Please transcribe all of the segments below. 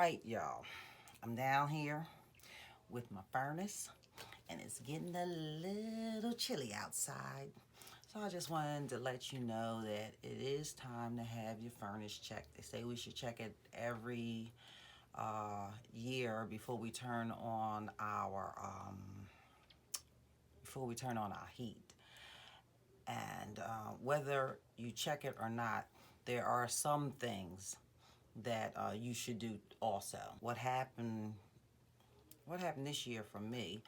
right, y'all. I'm down here with my furnace, and it's getting a little chilly outside. So I just wanted to let you know that it is time to have your furnace checked. They say we should check it every year before we turn on our heat. And whether you check it or not, there are some things that you should do also. What happened this year for me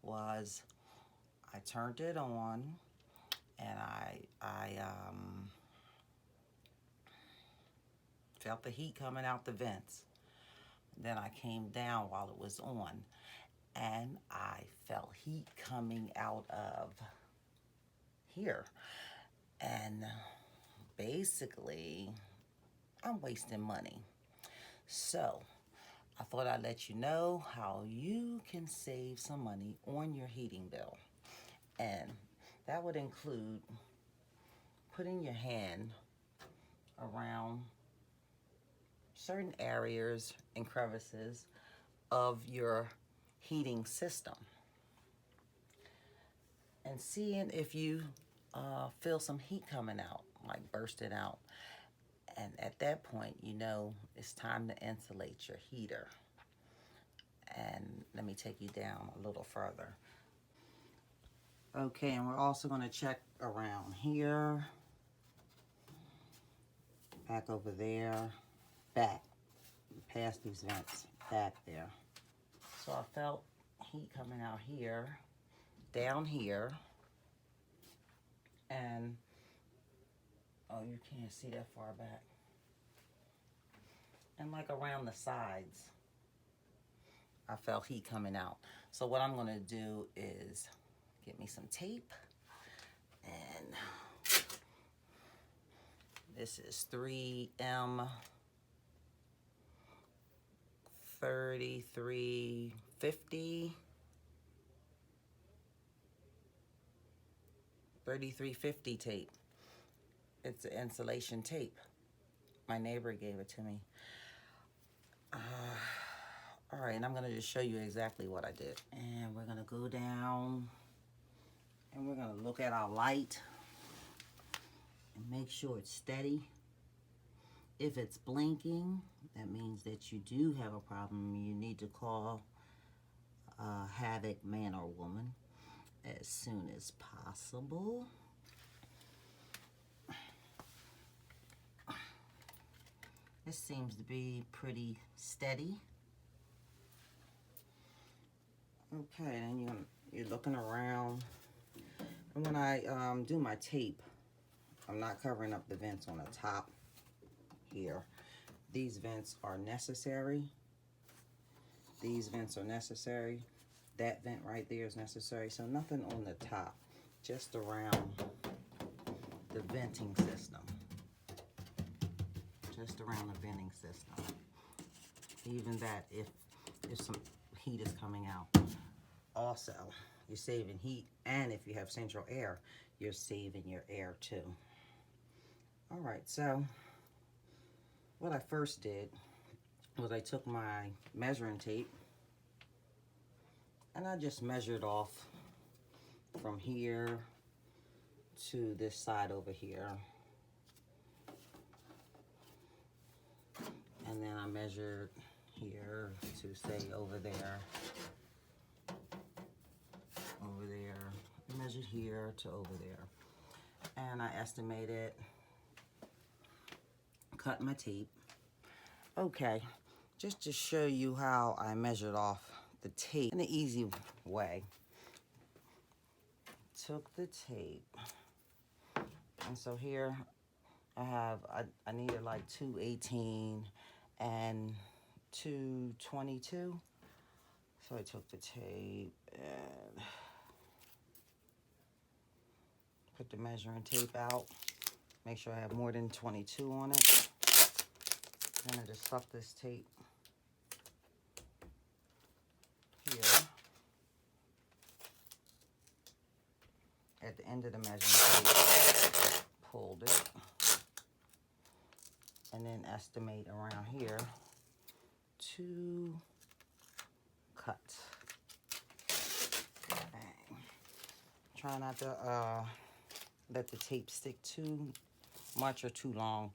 was I turned it on, and I felt the heat coming out the vents. Then I came down while it was on, and I felt heat coming out of here. And basically, I'm wasting money. So I thought I'd let you know how you can save some money on your heating bill. And that would include putting your hand around certain areas and crevices of your heating system and seeing if you feel some heat coming out, like bursting out. And at that point, you know it's time to insulate your heater. And let me take you down a little further. Okay, and we're also going to check around here, back over there, back, past these vents, back there. So I felt heat coming out here, down here, and oh, you can't see that far back. And like around the sides, I felt heat coming out. So what I'm gonna do is get me some tape, and this is 3M 3350 tape. It's an insulation tape. My neighbor gave it to me. All right, and I'm gonna just show you exactly what I did. And we're gonna go down, and we're gonna look at our light and make sure it's steady. If it's blinking, that means that you do have a problem. You need to call Havoc man or woman as soon as possible. This seems to be pretty steady. Okay, and you're looking around. And when I do my tape, I'm not covering up the vents on the top here. These vents are necessary. These vents are necessary. That vent right there is necessary. So nothing on the top, just around the venting system. Just around the venting system. Even that, if some heat is coming out. Also, you're saving heat, and if you have central air, you're saving your air too. All right, so what I first did was I took my measuring tape and I just measured off from here to this side over here. And then I measured here to say over there, over there. I measured here to over there. And I estimated, cut my tape. Okay, just to show you how I measured off the tape in an easy way. Took the tape, and so here I needed like 218 and 222. So I took the tape and put the measuring tape out. Make sure I have more than 22 on it. Then I just stuck this tape here at the end of the measuring tape. Pulled it. And then estimate around here to cut. Bang. Try not to let the tape stick too much or too long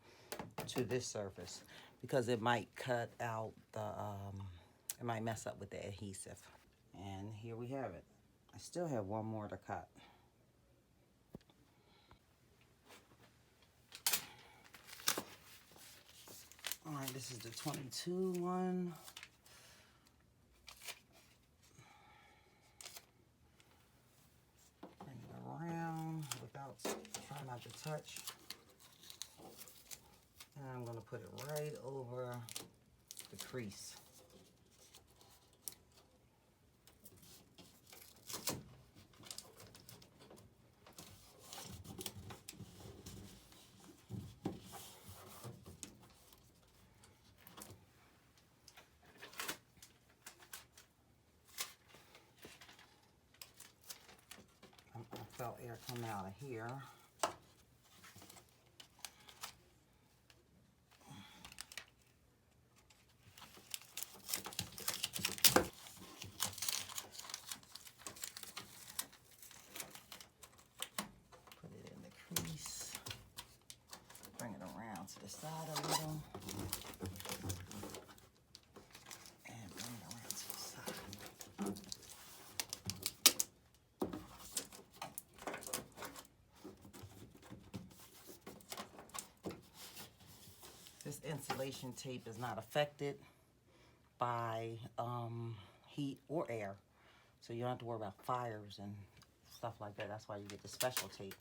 to this surface, because it might cut out the, it might mess up with the adhesive. And here we have it. I still have one more to cut. All right, this is the 22 one. Bring it around without, try not to touch. And I'm gonna put it right over the crease. I felt air come out of here. Put it in the crease. Bring it around to the side a little. And bring it around to the side. This insulation tape is not affected by heat or air, so you don't have to worry about fires and stuff like that. That's why you get the special tape.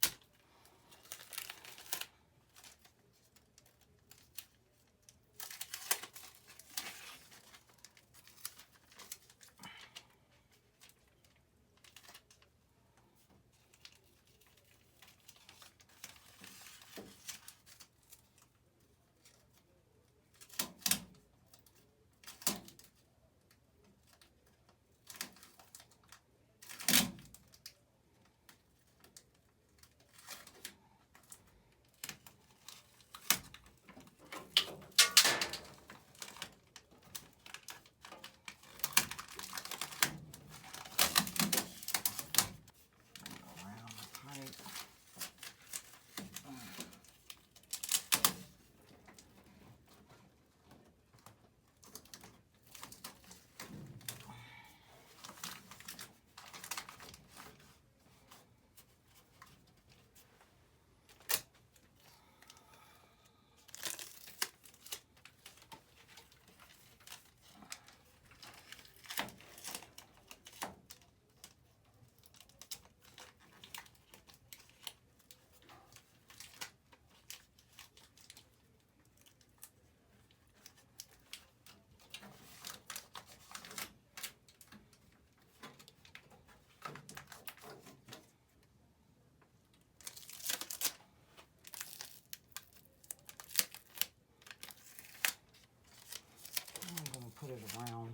Put it around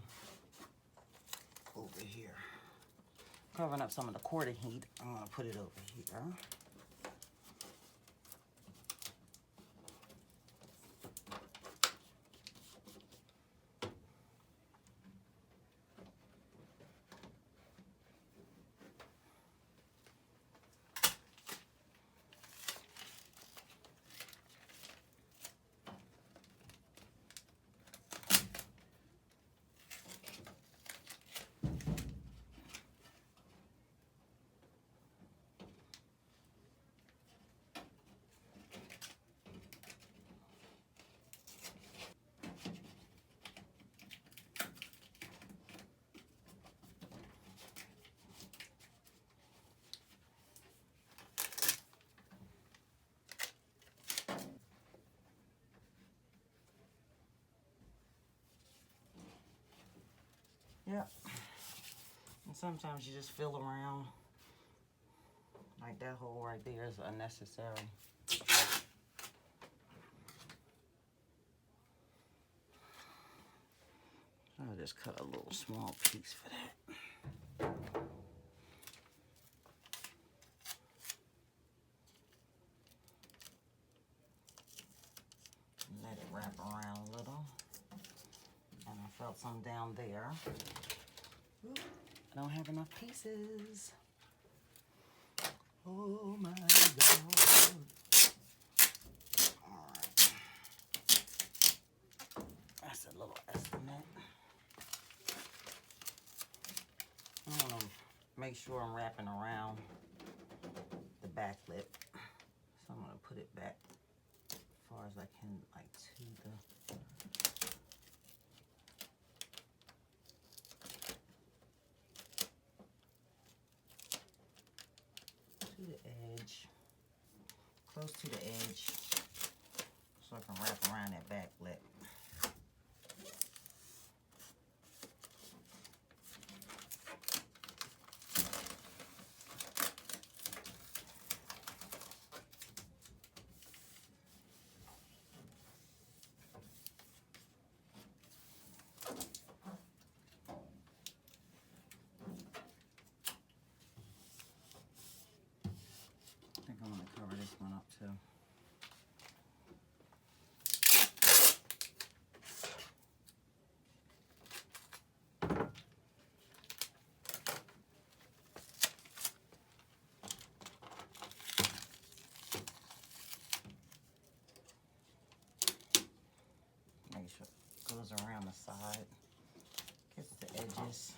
over here. Covering up some of the corded heat, I'm going to put it over here. Yep. And sometimes you just feel around. Like that hole right there is unnecessary. I'll just cut a little small piece for that. Let it wrap around a little. And I felt some down there. Oop, I don't have enough pieces. Oh my God. All right. That's a little estimate. I want to make sure I'm wrapping around the back lip. So I'm going to put it back as far as I can, like to the edge, close to the edge, so I can wrap around that back lip. I think I want to cover this one up too. Make sure it goes around the side, gets the edges.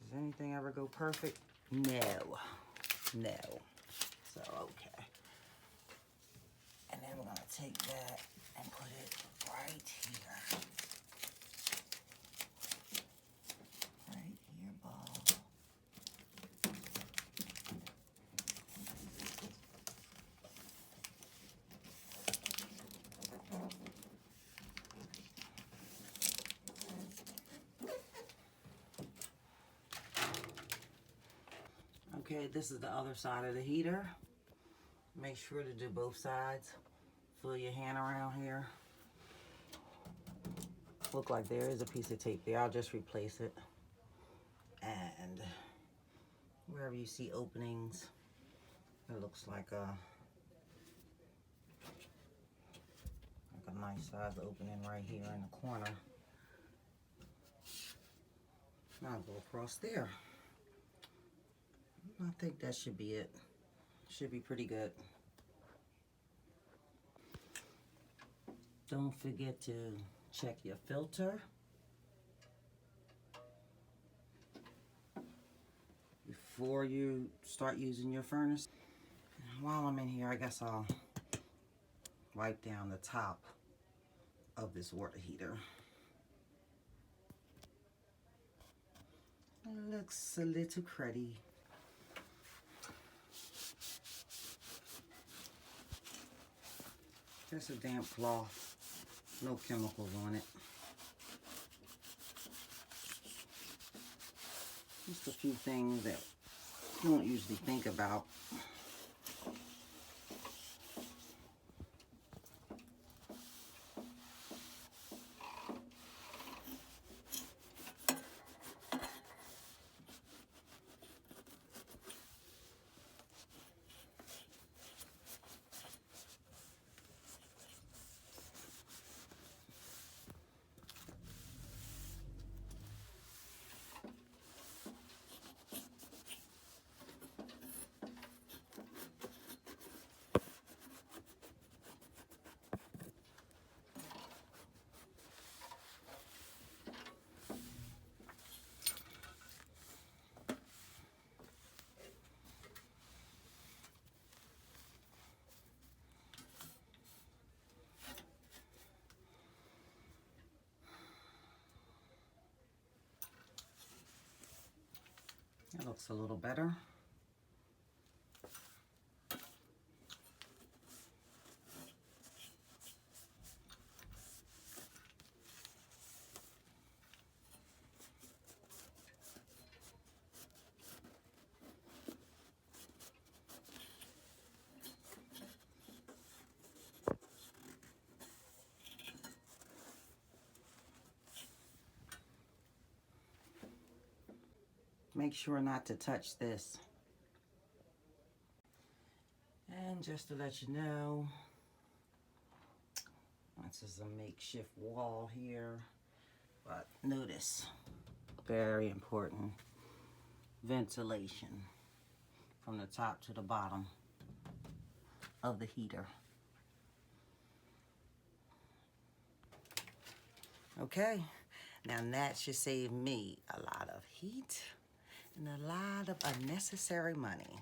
Does anything ever go perfect? No. No. So, okay. And then we're going to take that and put it right here. Right here, Bob. Okay, this is the other side of the heater. Make sure to do both sides. Fill your hand around here. Look like there is a piece of tape there. I'll just replace it. And wherever you see openings, it looks like a nice size opening right here in the corner. Now I'll go across there. I think that should be it. Should be pretty good. Don't forget to check your filter before you start using your furnace. While I'm in here, I guess I'll wipe down the top of this water heater. It looks a little cruddy. Just a damp cloth, no chemicals on it. Just a few things that you don't usually think about. That looks a little better. Make sure not to touch this. And just to let you know, this is a makeshift wall here, but notice, very important, ventilation from the top to the bottom of the heater. Okay, now that should save me a lot of heat and a lot of unnecessary money.